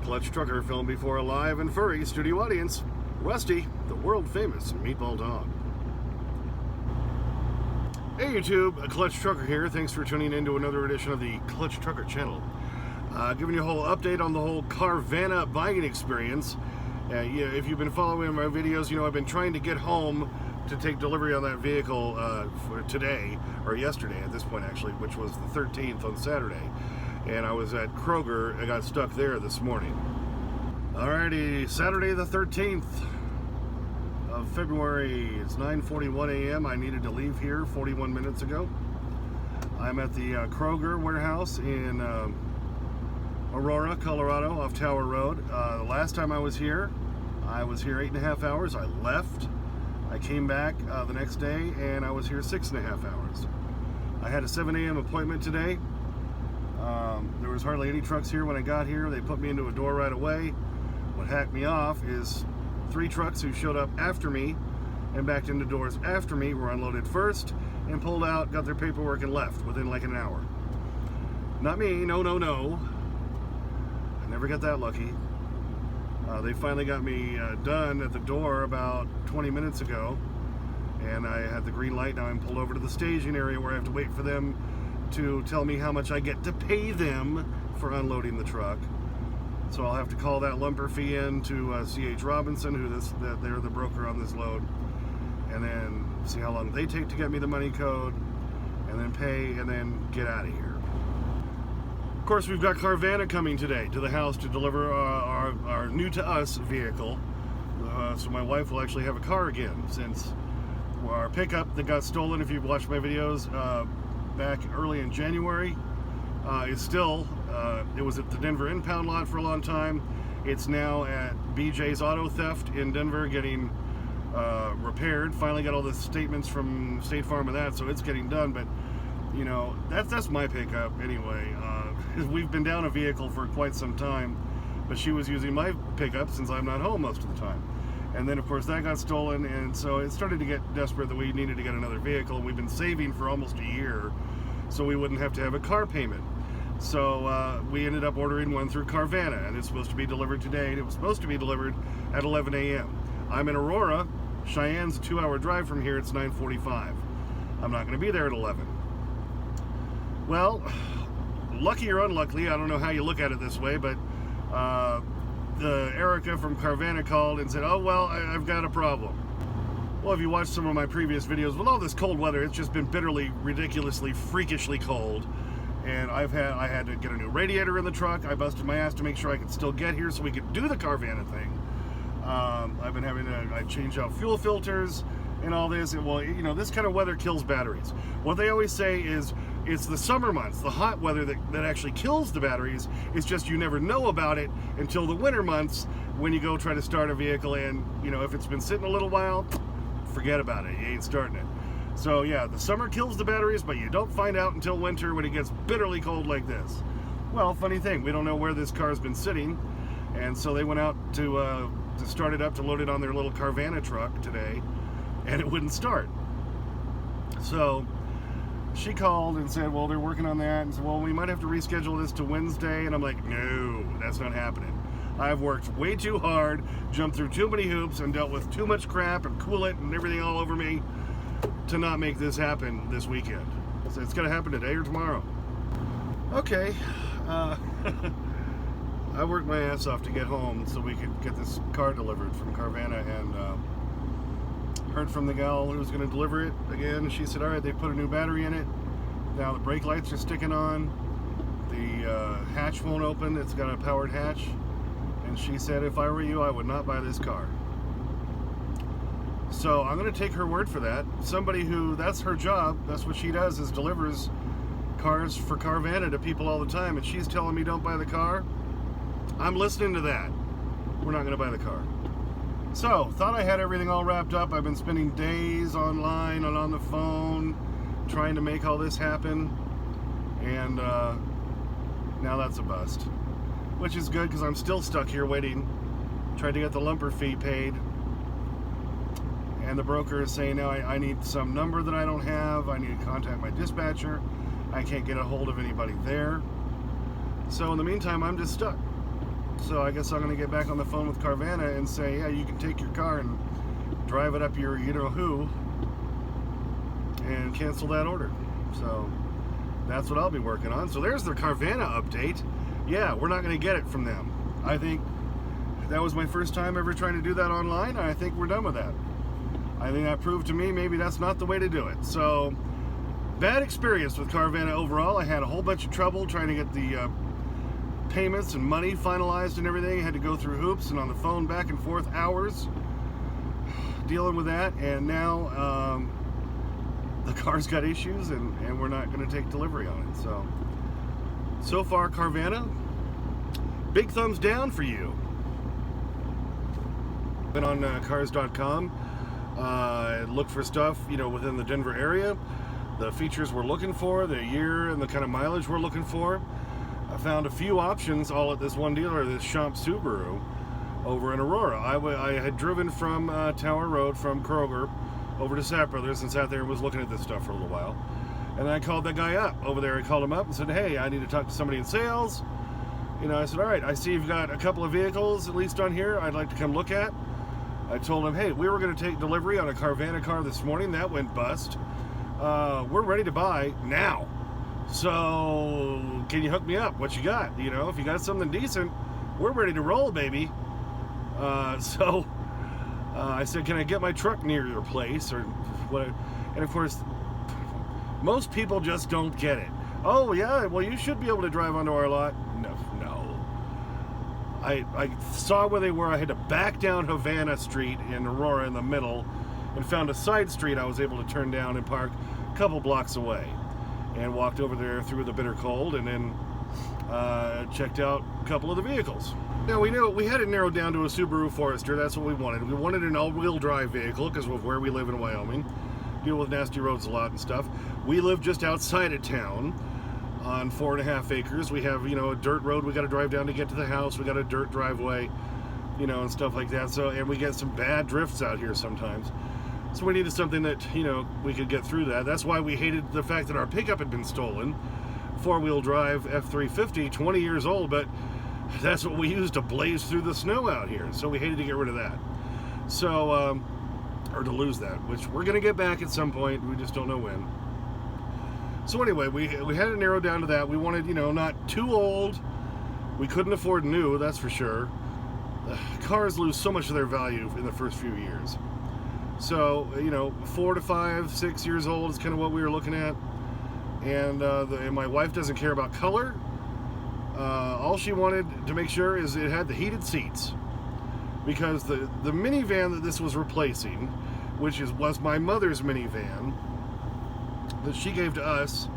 Clutch Trucker filmed before a live and furry studio audience. Rusty, the world-famous meatball dog. Hey YouTube, a Clutch Trucker here. Thanks for tuning in to another edition of the Clutch Trucker channel. Giving you a whole update on the whole Carvana buying experience. Yeah, if you've been following my videos, you know I've been trying to get home to take delivery on that vehicle for today, or yesterday at this point actually, which was the 13th on Saturday. And I was at Kroger. I got stuck there this morning. Alrighty, Saturday the 13th of February. It's 9:41 a.m. I needed to leave here 41 minutes ago. I'm at the Kroger warehouse in Aurora, Colorado, off Tower Road. The last time I was here 8.5 hours. I left. I came back the next day and I was here 6.5 hours. I had a 7 a.m. appointment today. There was hardly any trucks here when I got here. They put me into a door right away. What hacked me off is 3 trucks who showed up after me and backed into doors after me were unloaded first and pulled out, got their paperwork and left within like an hour. Not me, no. I never got that lucky. They finally got me done at the door about 20 minutes ago, and I had the green light. Now I'm pulled over to the staging area where I have to wait for them to tell me how much I get to pay them for unloading the truck. So I'll have to call that lumper fee in to C.H. Robinson, they're the broker on this load, and then see how long they take to get me the money code, and then pay, and then get out of here. Of course, we've got Carvana coming today to the house to deliver our new-to-us vehicle. So my wife will actually have a car again, since our pickup that got stolen, if you've watched my videos back early in January, is still, it was at the Denver impound lot for a long time. It's now at BJ's Auto Theft in Denver getting repaired. Finally got all the statements from State Farm and that, so it's getting done. But you know, that's my pickup anyway. We've been down a vehicle for quite some time, but she was using my pickup since I'm not home most of the time. And then of course that got stolen, and so it started to get desperate that we needed to get another vehicle, and we've been saving for almost a year so we wouldn't have to have a car payment. So we ended up ordering one through Carvana, and it's supposed to be delivered today, and it was supposed to be delivered at 11 a.m. I'm in Aurora. Cheyenne's a 2-hour drive from here. It's 9:45. I'm not going to be there at 11. Well, lucky or unlucky, I don't know how you look at it this way, but the Erica from Carvana called and said, oh, well, I've got a problem. Well, if you watched some of my previous videos, with all this cold weather, it's just been bitterly, ridiculously, freakishly cold. And I had to get a new radiator in the truck. I busted my ass to make sure I could still get here so we could do the Carvana thing. I've been having to I change out fuel filters and all this. And, well, you know, this kind of weather kills batteries. What they always say is it's the summer months, the hot weather that actually kills the batteries. It's just you never know about it until the winter months when you go try to start a vehicle, and, you know, if it's been sitting a little while, forget about it. You ain't starting it. So yeah, the summer kills the batteries, but you don't find out until winter when it gets bitterly cold like this. Well, funny thing, we don't know where this car's been sitting, and so they went out to start it up, to load it on their little Carvana truck today, and it wouldn't start. So she called and said, well, they're working on that, and said, well, we might have to reschedule this to Wednesday, and I'm like, no, that's not happening. I've worked way too hard, jumped through too many hoops, and dealt with too much crap and coolant and everything all over me to not make this happen this weekend. So it's gonna happen today or tomorrow. Okay, I worked my ass off to get home so we could get this car delivered from Carvana, and heard from the gal who was gonna deliver it again. She said, all right, they put a new battery in it. Now the brake lights are sticking on. The hatch won't open. It's got a powered hatch. And she said, if I were you, I would not buy this car. So I'm going to take her word for that. Somebody who, that's her job, that's what she does, is delivers cars for Carvana to people all the time, and she's telling me don't buy the car. I'm listening to that. We're not going to buy the car. So, thought I had everything all wrapped up. I've been spending days online and on the phone trying to make all this happen, and now that's a bust. Which is good, because I'm still stuck here waiting, trying to get the lumper fee paid. And the broker is saying now I need some number that I don't have. I need to contact my dispatcher. I can't get a hold of anybody there. So in the meantime, I'm just stuck. So I guess I'm going to get back on the phone with Carvana and say, yeah, you can take your car and drive it up your you-know-who and cancel that order. So that's what I'll be working on. So there's the Carvana update. Yeah, we're not going to get it from them. I think that was my first time ever trying to do that online, and I think we're done with that. I think that proved to me maybe that's not the way to do it. So, bad experience with Carvana overall. I had a whole bunch of trouble trying to get the payments and money finalized and everything. I had to go through hoops and on the phone back and forth hours dealing with that. And now the car's got issues and we're not going to take delivery on it. So far, Carvana, big thumbs down for you. Been on cars.com, look for stuff, within the Denver area, the features we're looking for, the year and the kind of mileage we're looking for. I found a few options all at this one dealer, this Champ Subaru over in Aurora. I had driven from Tower Road from Kroger over to Sapp Brothers and sat there and was looking at this stuff for a little while. And I called that guy up over there. I called him up and said, hey, I need to talk to somebody in sales. I said, all right, I see you've got a couple of vehicles at least on here I'd like to come look at. I told him, hey, we were going to take delivery on a Carvana car this morning. That went bust. We're ready to buy now. So can you hook me up? What you got? If you got something decent, we're ready to roll, baby. I said, can I get my truck near your place or what? And of course, most people just don't get it. Oh yeah, well you should be able to drive onto our lot. No. I saw where they were. I had to back down Havana Street in Aurora in the middle and found a side street I was able to turn down and park a couple blocks away and walked over there through the bitter cold and then checked out a couple of the vehicles. Now we knew we had it narrowed down to a Subaru Forester. That's what we wanted. We wanted an all-wheel drive vehicle because of where we live in Wyoming. Deal with nasty roads a lot and stuff. We live just outside of town on 4.5 acres. We have, a dirt road we got to drive down to get to the house. We got a dirt driveway, and stuff like that. So, and we get some bad drifts out here sometimes. So we needed something that, we could get through that. That's why we hated the fact that our pickup had been stolen. 4-wheel drive F350, 20 years old, but that's what we used to blaze through the snow out here. So we hated to get rid of that. So, or to lose that, which we're going to get back at some point. We just don't know when. So anyway, we had it narrowed down to that. We wanted, not too old. We couldn't afford new, that's for sure. Cars lose so much of their value in the first few years. So, 4 to 5, 6 years old is kind of what we were looking at. And my wife doesn't care about color. All she wanted to make sure is it had the heated seats. Because the minivan that this was replacing, which was my mother's minivan, that she gave to us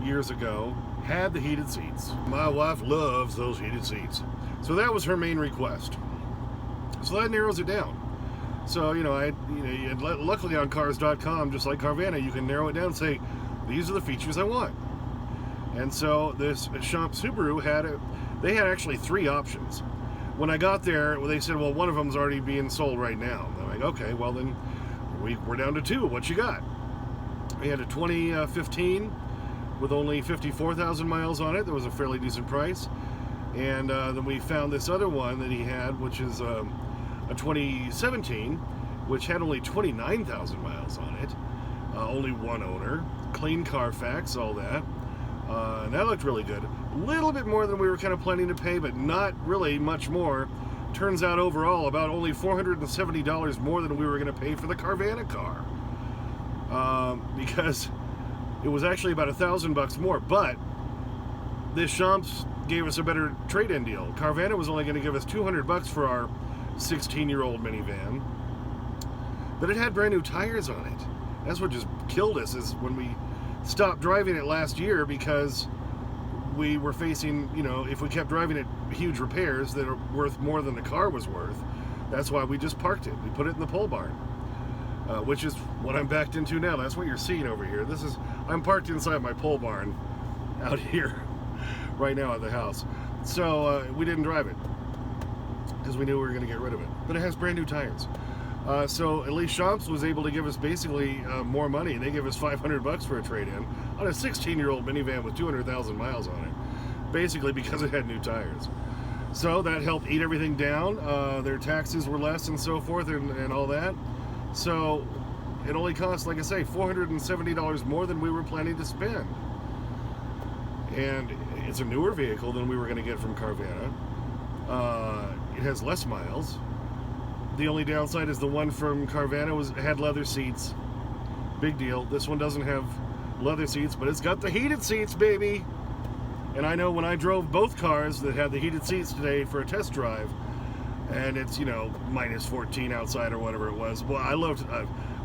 years ago, had the heated seats. My wife loves those heated seats. So that was her main request. So that narrows it down. So, luckily on cars.com, just like Carvana, you can narrow it down and say, these are the features I want. And so this Champ Subaru they had actually 3 options. When I got there, they said, well, one of them's already being sold right now. I'm like, okay, well then we're down to 2. What you got? We had a 2015 with only 54,000 miles on it. That was a fairly decent price. And then we found this other one that he had, which is a 2017, which had only 29,000 miles on it. Only one owner. Clean Carfax, all that. And that looked really good. A little bit more than we were kind of planning to pay, but not really much more. Turns out overall about only $470 more than we were going to pay for the Carvana car. Because it was actually about $1,000 more, but this Champs gave us a better trade-in deal. Carvana was only going to give us $200 for our 16-year-old minivan, but it had brand new tires on it. That's what just killed us, is when we stopped driving it last year, because we were facing, if we kept driving it, huge repairs that are worth more than the car was worth. That's why we just parked it. We put it in the pole barn. Which is what I'm backed into now. That's what you're seeing over here. I'm parked inside my pole barn out here right now at the house. So we didn't drive it because we knew we were going to get rid of it. But it has brand new tires. So at least Champs was able to give us basically more money. They gave us $500 for a trade-in on a 16-year-old minivan with 200,000 miles on it, basically because it had new tires. So that helped eat everything down. Their taxes were less and so forth and all that. So it only cost, like I say, $470 more than we were planning to spend. And it's a newer vehicle than we were going to get from Carvana. It has less miles. The only downside is the one from Carvana had leather seats. Big deal. This one doesn't have leather seats, but it's got the heated seats, baby. And I know when I drove both cars that had the heated seats today for a test drive, and it's, you know, minus 14 outside or whatever it was. Well, I loved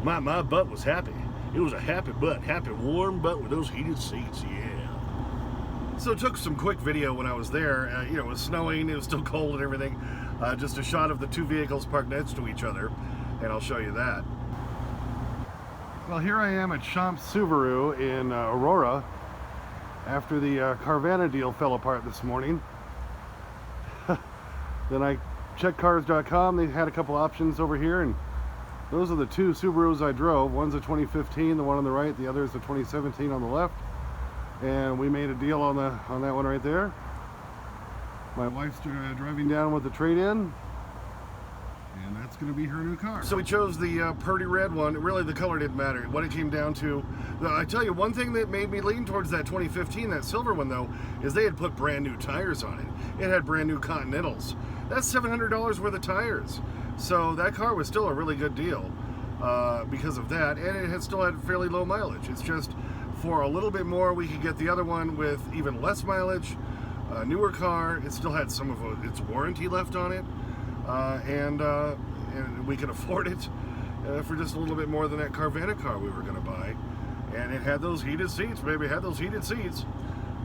my butt was happy. It was a happy butt, happy warm butt with those heated seats, yeah. So took some quick video when I was there. You know, it was snowing, it was still cold and everything. Just a shot of the two vehicles parked next to each other, and I'll show you that. Well, here I am at Champs Subaru in Aurora after the Carvana deal fell apart this morning. Then I checked cars.com. They had a couple options over here, and those are the two Subarus I drove. One's a 2015, the one on the right, the other is the 2017 on the left. And we made a deal on that one right there. My wife's driving down with the trade-in, and that's going to be her new car. So we chose the purdy red one. Really, the color didn't matter. What it came down to, I tell you, one thing that made me lean towards that 2015, that silver one though, is they had put brand new tires on it. It had brand new Continentals. That's $700 worth of tires. So that car was still a really good deal because of that, and it had still had fairly low mileage. It's just for a little bit more, we could get the other one with even less mileage. A newer car. It still had some of its warranty left on it, and we could afford it for just a little bit more than that Carvana car we were going to buy. And it had those heated seats, baby. It had those heated seats.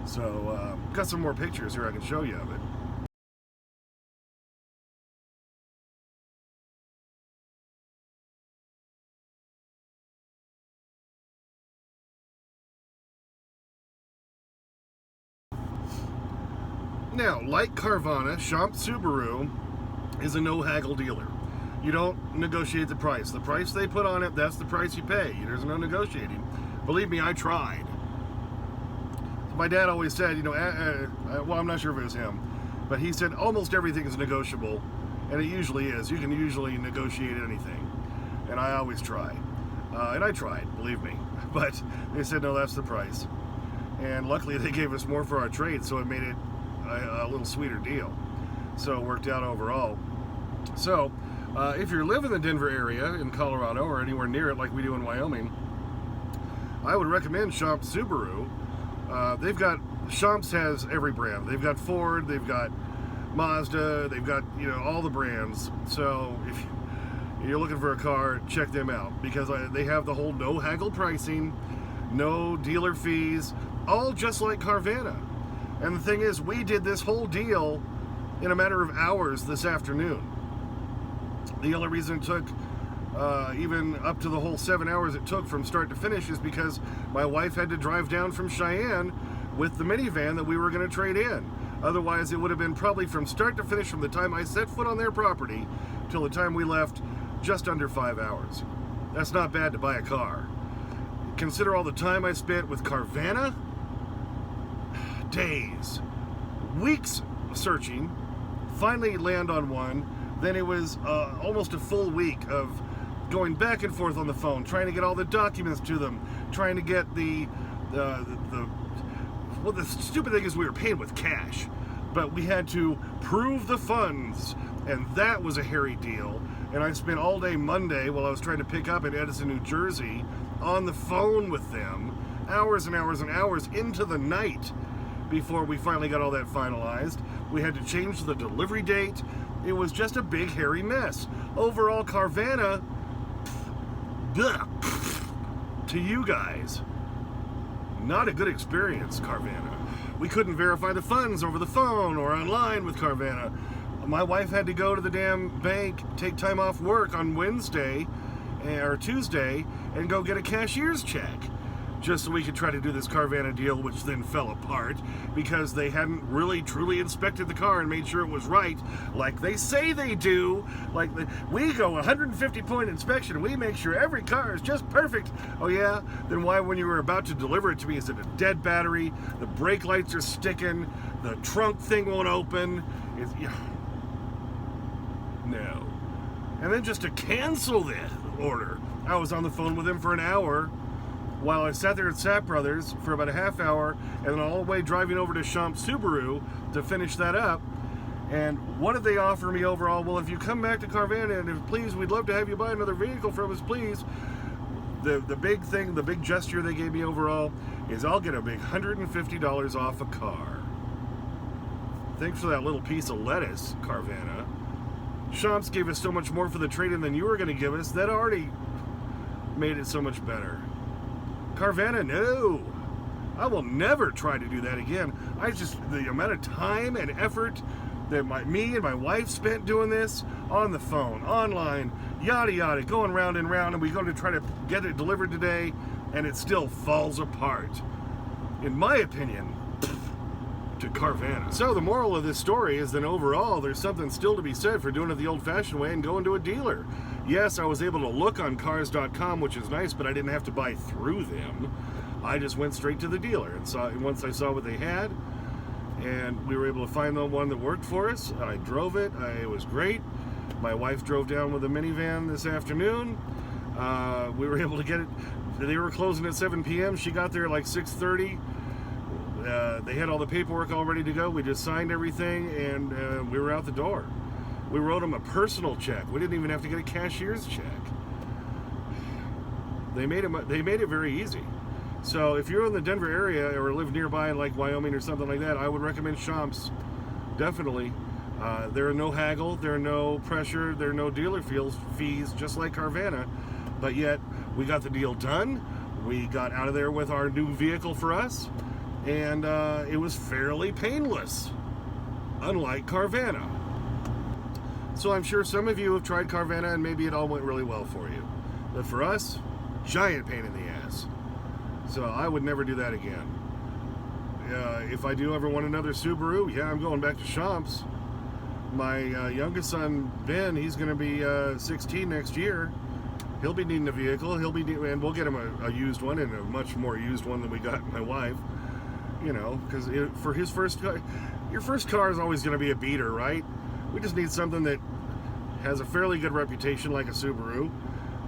So got some more pictures here I can show you of it. Now, like Carvana, Champs Subaru is a no-haggle dealer. You don't negotiate the price. The price they put on it, that's the price you pay. There's no negotiating. Believe me, I tried. My dad always said, you know, well, I'm not sure if it was him, but he said almost everything is negotiable, and it usually is. You can usually negotiate anything, and I always try. And I tried, believe me. But they said, no, that's the price. And luckily, they gave us more for our trade, so it made it a little sweeter deal. So it worked out overall. So if you live in the Denver area in Colorado or anywhere near it like we do in Wyoming, I would recommend Champs Subaru. Champs has every brand. They've got Ford, they've got Mazda, they've got, you know, all the brands. So if you're looking for a car, check them out, because they have the whole no haggle pricing, no dealer fees, all just like Carvana. And the thing is, we did this whole deal in a matter of hours this afternoon. The only reason it took even up to the whole 7 hours it took from start to finish is because my wife had to drive down from Cheyenne with the minivan that we were going to trade in. Otherwise, it would have been probably from start to finish, from the time I set foot on their property till the time we left, just under 5 hours. That's not bad to buy a car. Consider all the time I spent with Carvana. Days, weeks searching, finally land on one. Then it was almost a full week of going back and forth on the phone, trying to get all the documents to them, trying to get well, the stupid thing is we were paying with cash, but we had to prove the funds, and that was a hairy deal. And I spent all day Monday while I was trying to pick up in Edison, New Jersey, on the phone with them, hours and hours and hours into the night, before we finally got all that finalized. We had to change the delivery date. It was just a big hairy mess. Overall, Carvana, to you guys, not a good experience, Carvana. We couldn't verify the funds over the phone or online with Carvana. My wife had to go to the damn bank, take time off work on Wednesday or Tuesday, and go get a cashier's check, just so we could try to do this Carvana deal, which then fell apart because they hadn't really truly inspected the car and made sure it was right, like they say they do. Like, we go 150-point inspection, and we make sure every car is just perfect. Oh yeah? Then why, when you were about to deliver it to me, is it a dead battery? The brake lights are sticking, the trunk thing won't open, Yeah. No. And then just to cancel the order, I was on the phone with him for an hour while I sat there at Sap Brothers for about a half hour, and then all the way driving over to Champ Subaru to finish that up. And what did they offer me overall? Well, if you come back to Carvana, and if please, we'd love to have you buy another vehicle from us, please. The big thing, the big gesture they gave me overall is I'll get a big $150 off a car. Thanks for that little piece of lettuce, Carvana. Champs gave us so much more for the trade-in than you were going to give us. That already made it so much better. Carvana, no. I will never try to do that again. The amount of time and effort that me and my wife spent doing this on the phone, online, yada yada, going round and round, and we go to try to get it delivered today, and it still falls apart. In my opinion, to Carvana. So the moral of this story is that overall there's something still to be said for doing it the old-fashioned way and going to a dealer. Yes, I was able to look on cars.com, which is nice, but I didn't have to buy through them. I just went straight to the dealer and once I saw what they had, and we were able to find the one that worked for us. I drove it. It was great. My wife drove down with a minivan this afternoon. We were able to get it. They were closing at 7 p.m. She got there at like 6:30. They had all the paperwork all ready to go. We just signed everything, and we were out the door. We wrote them a personal check. We didn't even have to get a cashier's check. They made it very easy. So if you're in the Denver area or live nearby, like Wyoming or something like that, I would recommend Champs. Definitely. There are no haggle, there are no pressure, there are no dealer fees, just like Carvana. But yet, we got the deal done. We got out of there with our new vehicle for us. And it was fairly painless, unlike Carvana. So I'm sure some of you have tried Carvana and maybe it all went really well for you. But for us, giant pain in the ass. So I would never do that again. If I do ever want another Subaru, yeah, I'm going back to Champs. My youngest son, Ben, he's going to be 16 next year. He'll be needing a vehicle. And we'll get him a used one, and a much more used one than we got my wife. You know, because for his first car, your first car is always going to be a beater, right? We just need something that has a fairly good reputation, like a Subaru,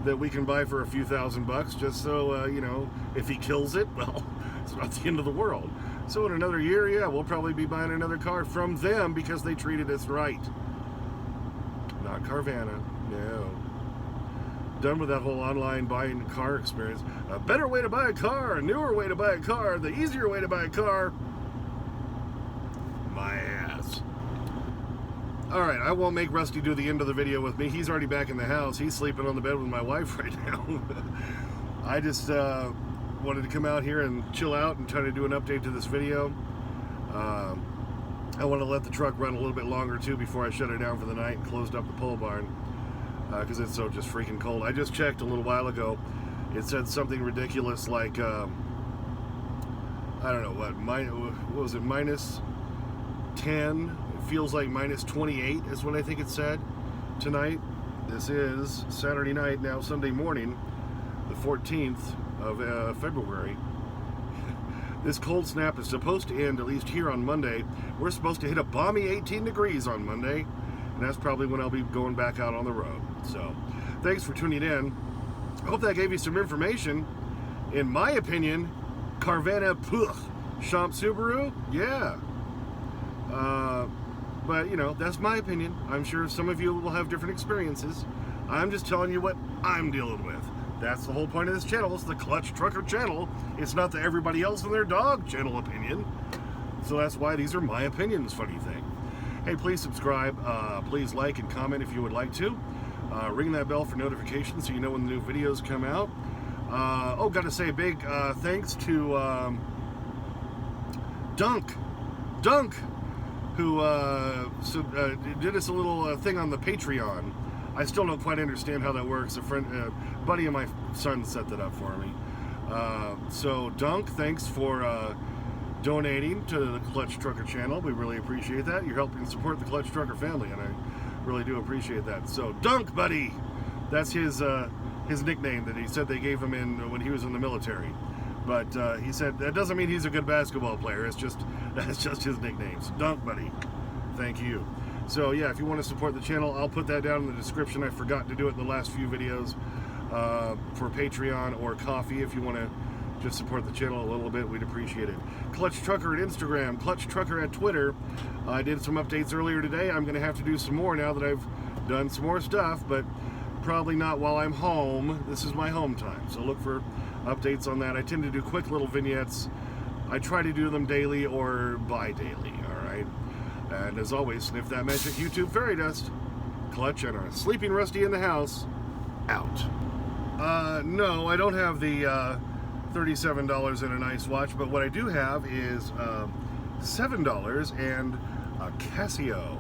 that we can buy for a few $1,000 just so, you know, if he kills it, well, it's not the end of the world. So in another year, yeah, we'll probably be buying another car from them because they treated us right. Not Carvana, no. Done with that whole online buying car experience. A better way to buy a car, a newer way to buy a car, the easier way to buy a car. My ass. Alright, I won't make Rusty do the end of the video with me. He's already back in the house. He's sleeping on the bed with my wife right now. I just wanted to come out here and chill out and try to do an update to this video. I want to let the truck run a little bit longer too before I shut it down for the night and closed up the pole barn. Because it's so just freaking cold. I just checked a little while ago. It said something ridiculous like, I don't know, what was it, minus 10? It feels like minus 28 is what I think it said tonight. This is Saturday night, now Sunday morning, the 14th of February. This cold snap is supposed to end, at least here on Monday. We're supposed to hit a balmy 18 degrees on Monday. And that's probably when I'll be going back out on the road. So, thanks for tuning in. I hope that gave you some information. In my opinion, Carvana, Champ Subaru, yeah. But, you know, that's my opinion. I'm sure some of you will have different experiences. I'm just telling you what I'm dealing with. That's the whole point of this channel. It's the Clutch Trucker channel. It's not the everybody else and their dog channel opinion. So that's why these are my opinions, funny thing. Hey, please subscribe, please like and comment if you would like to. Ring that bell for notifications so you know when the new videos come out. Got to say a big thanks to Dunk, who did us a little thing on the Patreon. I still don't quite understand how that works. A buddy of my son set that up for me. So Dunk, thanks for donating to the Clutch Trucker channel. We really appreciate that. You're helping support the Clutch Trucker family, and I really do appreciate that. So, Dunk Buddy, that's his nickname that he said they gave him when he was in the military. But he said that doesn't mean he's a good basketball player. That's just his nickname. So, Dunk Buddy, thank you. So yeah, if you want to support the channel, I'll put that down in the description. I forgot to do it in the last few videos. For Patreon or Coffee, if you want to just support the channel a little bit, we'd appreciate it. Clutch Trucker at Instagram, Clutch Trucker at Twitter. I did some updates earlier today. I'm going to have to do some more now that I've done some more stuff, but probably not while I'm home. This is my home time, so look for updates on that. I tend to do quick little vignettes. I try to do them daily or bi-daily, all right? And as always, sniff that magic YouTube fairy dust. Clutch and our sleeping Rusty in the house, out. No, I don't have the $37 and a nice watch, but what I do have is $7 and a Casio.